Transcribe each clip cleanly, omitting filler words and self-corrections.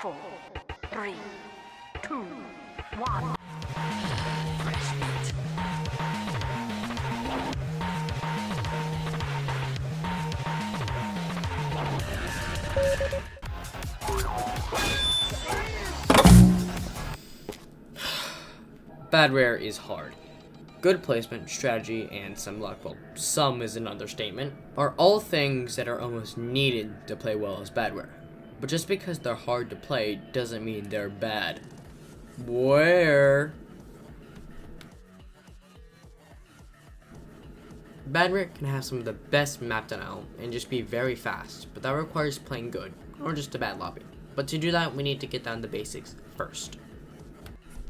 4, 3, 2, 1. Badware is hard. Good placement, strategy, and some luck, well, some is an understatement, are all things that are almost needed to play well as Badware. But just because they're hard to play doesn't mean they're bad. Ware. Badware can have some of the best map denial and just be very fast, but that requires playing good, or just a bad lobby. But to do that, we need to get down to the basics first.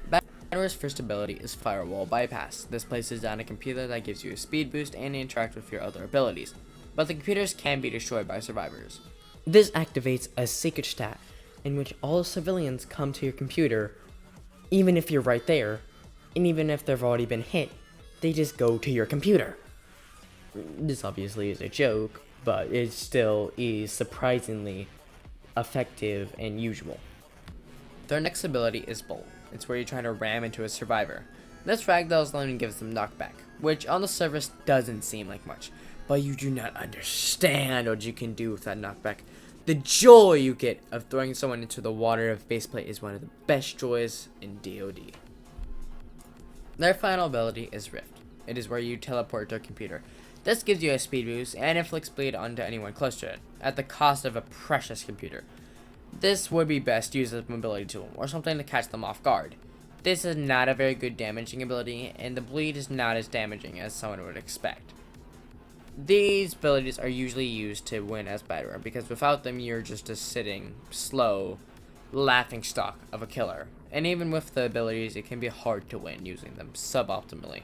Badware's first ability is Firewall Bypass. This places down a computer that gives you a speed boost and interact with your other abilities, but the computers can be destroyed by survivors. This activates a secret stat in which all civilians come to your computer, even if you're right there, and even if they've already been hit, they just go to your computer. This obviously is a joke, but it still is surprisingly effective and usual. Their next ability is Bolt. It's where you try to ram into a survivor. This ragdoll only gives them knockback, which on the surface doesn't seem like much, but you do not understand what you can do with that knockback. The joy you get of throwing someone into the water of baseplate is one of the best joys in DoD. Their final ability is Rift. It is where you teleport to a computer. This gives you a speed boost and inflicts bleed onto anyone close to it, at the cost of a precious computer. This would be best used as a mobility tool, or something to catch them off guard. This is not a very good damaging ability, and the bleed is not as damaging as someone would expect. These abilities are usually used to win as Badware, because without them you're just a sitting, slow, laughing stock of a killer. And even with the abilities, it can be hard to win using them suboptimally.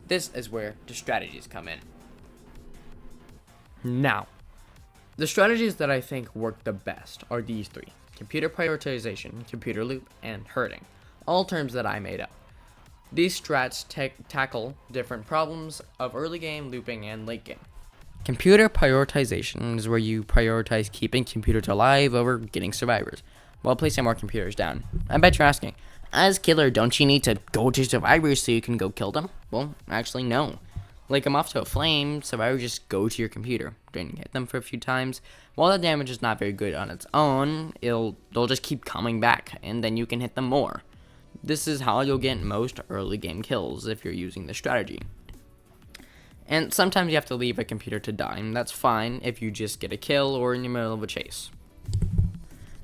This is where the strategies come in. Now, the strategies that I think work the best are these three: computer prioritization, computer loop, and herding, all terms that I made up. These strats tackle different problems of early game, looping, and late game. Computer prioritization is where you prioritize keeping computers alive over getting survivors, while placing more computers down. I bet you're asking, as killer, don't you need to go to survivors so you can go kill them? Well, actually no. Like them off to a flame, survivors just go to your computer. Then you hit them for a few times. While the damage is not very good on its own, they'll just keep coming back, and then you can hit them more. This is how you'll get most early game kills if you're using the strategy. And sometimes you have to leave a computer to die, and that's fine if you just get a kill or in the middle of a chase.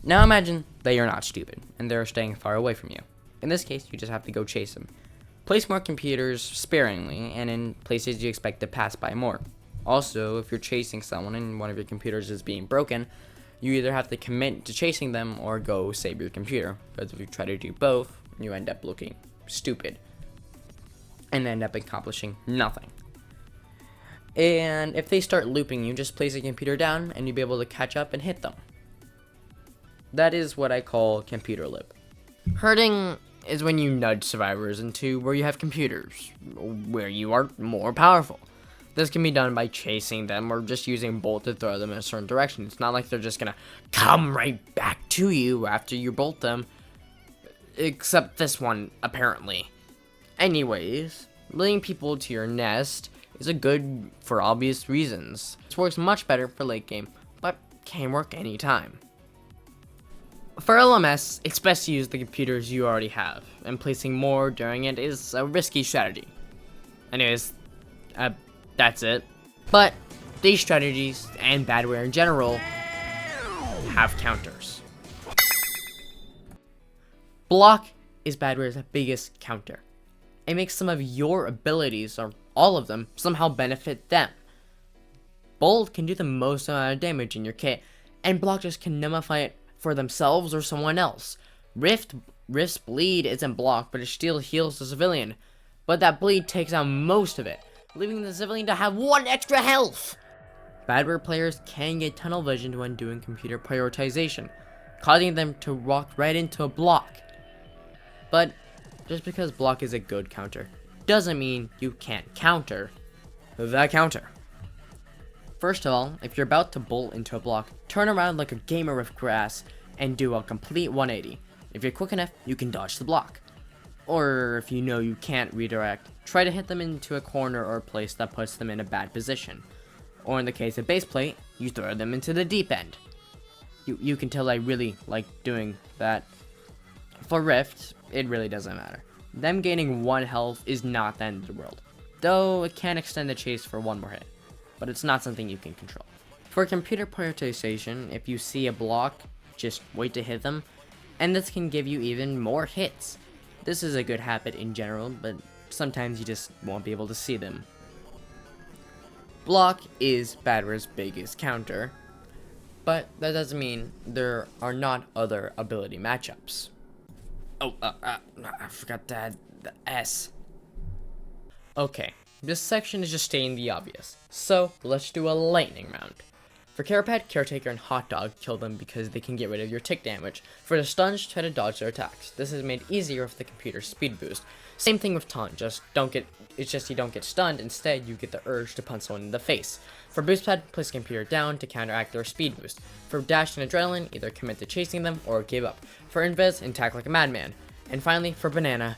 Now imagine that you're not stupid, and they're staying far away from you. In this case, you just have to go chase them. Place more computers sparingly, and in places you expect to pass by more. Also, if you're chasing someone and one of your computers is being broken, you either have to commit to chasing them or go save your computer. Because if you try to do both, you end up looking stupid and end up accomplishing nothing. And if they start looping you, just place a computer down and you'll be able to catch up and hit them. That is what I call computer loop. Herding is when you nudge survivors into where you have computers, where you are more powerful. This can be done by chasing them or just using bolt to throw them in a certain direction. It's not like they're just gonna come right back to you after you bolt them. Except this one, apparently. Anyways, leading people to your nest is a good for obvious reasons. This works much better for late game, but can work anytime. For LMS, it's best to use the computers you already have, and placing more during it is a risky strategy. Anyways, that's it. But these strategies, and Badware in general, have counters. Block is Badware's biggest counter. It makes some of your abilities, or all of them, somehow benefit them. Bolt can do the most amount of damage in your kit, and Block just can nullify it for themselves or someone else. Rift's bleed isn't blocked, but it still heals the civilian. But that bleed takes out most of it, leaving the civilian to have 1 extra health. Badware players can get tunnel vision when doing computer prioritization, causing them to walk right into a block. But just because block is a good counter, doesn't mean you can't counter the counter. First of all, if you're about to bolt into a block, turn around like a gamer with grass and do a complete 180. If you're quick enough, you can dodge the block. Or if you know you can't redirect, try to hit them into a corner or a place that puts them in a bad position. Or in the case of base plate, you throw them into the deep end. You can tell I really like doing that. For Rift, it really doesn't matter. Them gaining 1 health is not the end of the world, though it can extend the chase for 1 more hit, but it's not something you can control. For computer prioritization, if you see a block, just wait to hit them, and this can give you even more hits. This is a good habit in general, but sometimes you just won't be able to see them. Block is Badware's biggest counter, but that doesn't mean there are not other ability matchups. Oh, I forgot to add the S. Okay, this section is just stating the obvious, so let's do a lightning round. For Carapet, Caretaker, and Hot Dog, kill them because they can get rid of your tick damage. For the stuns, try to dodge their attacks. This is made easier with the computer's speed boost. Same thing with Taunt, it's just you don't get stunned, instead you get the urge to punch someone in the face. For Boost Pad, place the computer down to counteract their speed boost. For Dash and Adrenaline, either commit to chasing them or give up. For Invis, attack like a madman. And finally, for Banana,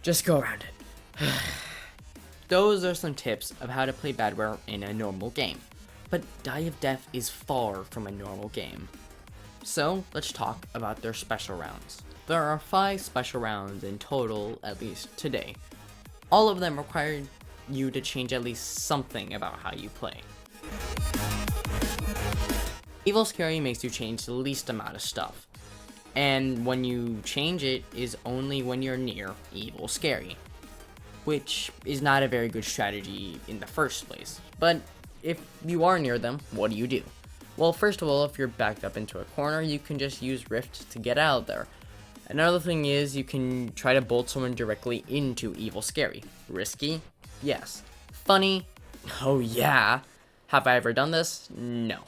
just go around it. Those are some tips of how to play Badware in a normal game. But Die of Death is far from a normal game. So, let's talk about their special rounds. There are 5 special rounds in total, at least today. All of them require you to change at least something about how you play. Evil Scary makes you change the least amount of stuff. And when you change it is only when you're near Evil Scary, which is not a very good strategy in the first place. But if you are near them, what do? Well, first of all, if you're backed up into a corner, you can just use Rift to get out of there. Another thing is you can try to bolt someone directly into Evil Scary. Risky? Yes. Funny? Oh yeah. Have I ever done this? No.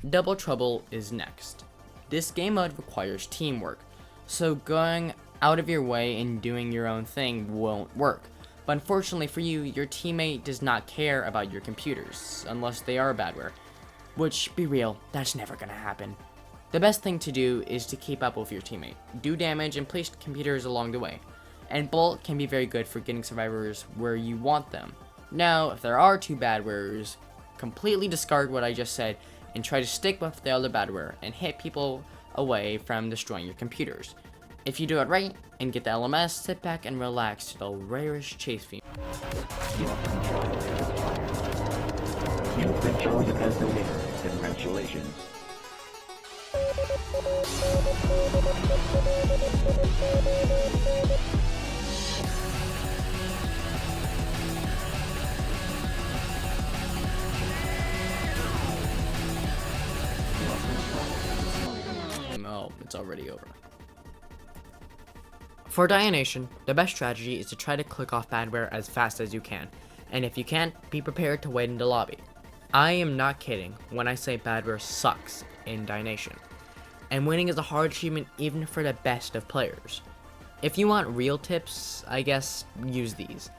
Double Trouble is next. This game mode requires teamwork, so going out of your way and doing your own thing won't work. But unfortunately for you, your teammate does not care about your computers, unless they are Badware. Which, be real, that's never gonna happen. The best thing to do is to keep up with your teammate, do damage, and place computers along the way. And Bolt can be very good for getting survivors where you want them. Now, if there are 2 Badwares, completely discard what I just said, and try to stick with the other Badware and hit people away from destroying your computers. If you do it right and get the LMS, sit back and relax to the rarest chase theme. You've been chosen as the winner. Congratulations. Oh, it's already over. For Dienation, the best strategy is to try to click off Badware as fast as you can, and if you can't, be prepared to wait in the lobby. I am not kidding when I say Badware sucks in Dienation, and winning is a hard achievement even for the best of players. If you want real tips, I guess use these.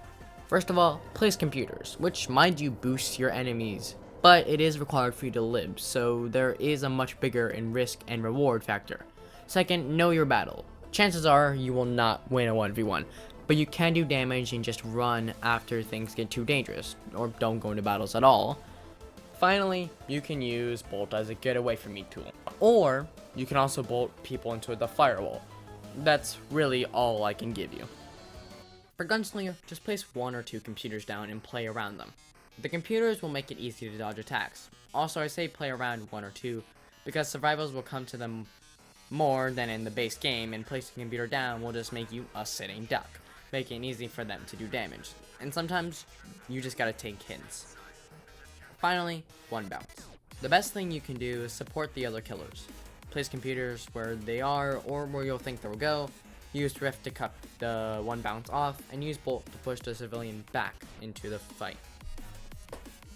First of all, place computers, which mind you boosts your enemies, but it is required for you to live, so there is a much bigger in risk and reward factor. Second, know your battle. Chances are you will not win a 1v1, but you can do damage and just run after things get too dangerous, or don't go into battles at all. Finally, you can use Bolt as a get away from me tool, or you can also bolt people into the firewall. That's really all I can give you. For Gunslinger, just place 1 or 2 computers down and play around them. The computers will make it easy to dodge attacks. Also, I say play around 1 or 2 because survivals will come to them more than in the base game, and placing a computer down will just make you a sitting duck, making it easy for them to do damage. And sometimes, you just gotta take hints. Finally, 1 bounce. The best thing you can do is support the other killers. Place computers where they are or where you'll think they'll go, use Rift to cut the 1 bounce off, and use Bolt to push the civilian back into the fight.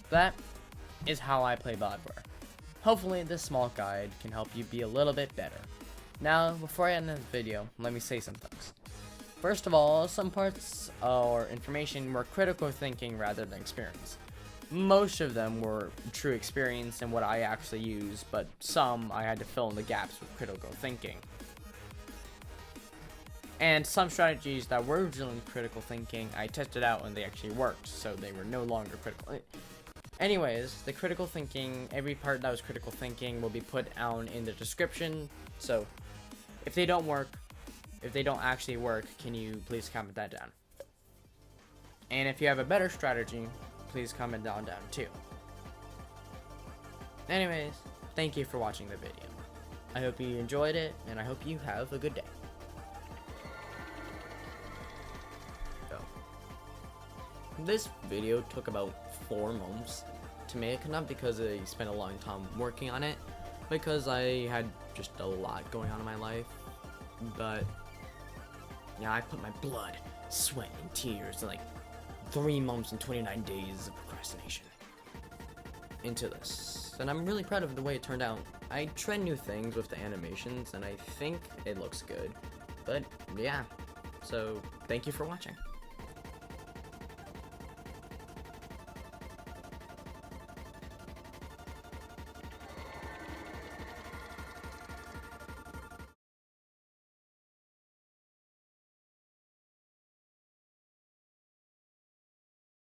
That is how I play Badware. Hopefully this small guide can help you be a little bit better. Now, before I end this video, let me say some things. First of all, some parts or information were critical thinking rather than experience. Most of them were true experience and what I actually use, but some I had to fill in the gaps with critical thinking. And some strategies that were originally critical thinking, I tested out and they actually worked, so they were no longer critical. Anyways, the critical thinking, every part that was critical thinking will be put down in the description, so if they don't work, if they don't actually work, can you please comment that down? And if you have a better strategy, please comment down too. Anyways, thank you for watching the video. I hope you enjoyed it, and I hope you have a good day. This video took about 4 months to make, not because I spent a long time working on it, because I had just a lot going on in my life, but yeah, I put my blood, sweat, and tears, and like 3 months and 29 days of procrastination into this, and I'm really proud of the way it turned out. I tried new things with the animations, and I think it looks good, but yeah, so thank you for watching.